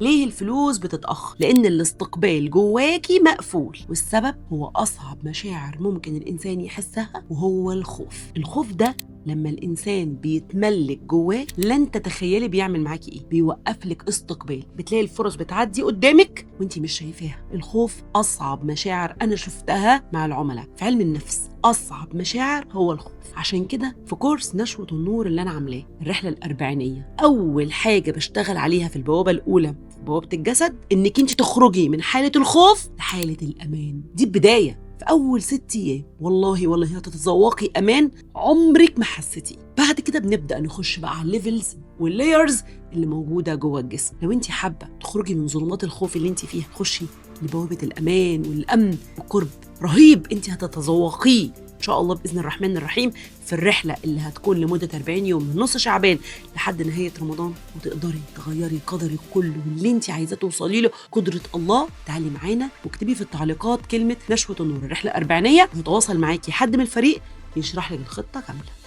ليه الفلوس بتتأخر؟ لأن الاستقبال جواكي مقفول، والسبب هو أصعب مشاعر ممكن الإنسان يحسها، وهو الخوف. الخوف ده لما الإنسان بيتملك جواه لن تتخيلي بيعمل معاكي إيه. بيوقفلك استقبال، بتلاقي الفرص بتعدي قدامك وانتي مش شايفاها. الخوف أصعب مشاعر أنا شفتها مع العملاء في علم النفس. أصعب مشاعر هو الخوف. عشان كده في كورس نشوة النور اللي أنا عاملاه، الرحلة الأربعينية، أول حاجة بشتغل عليها في البوابة الأولى في بوابة الجسد إنك انت تخرجي من حالة الخوف لحالة الأمان. دي البداية. في أول 6 أيام والله هتتذوقي أمان عمرك ما حسيتيه. بعد كده بنبدأ نخش بقى على الليفلز واللايرز اللي موجودة جوه الجسم. لو انت حابة تخرجي من ظلمات الخوف اللي انت فيها، خشي لبوابة الأمان والأمن وقرب رهيب انت هتتذوقيه إن شاء الله بإذن الرحمن الرحيم في الرحلة اللي هتكون لمدة 40 يوم من نص شعبان لحد نهاية رمضان، وتقدري تغيري قدرك كله واللي انت عايزة توصلي له قدرة الله. تعالي معانا واكتبي في التعليقات كلمة نشوة النور الرحلة الأربعينية، ويتواصل معاكي حد من الفريق يشرح لك الخطة كاملة.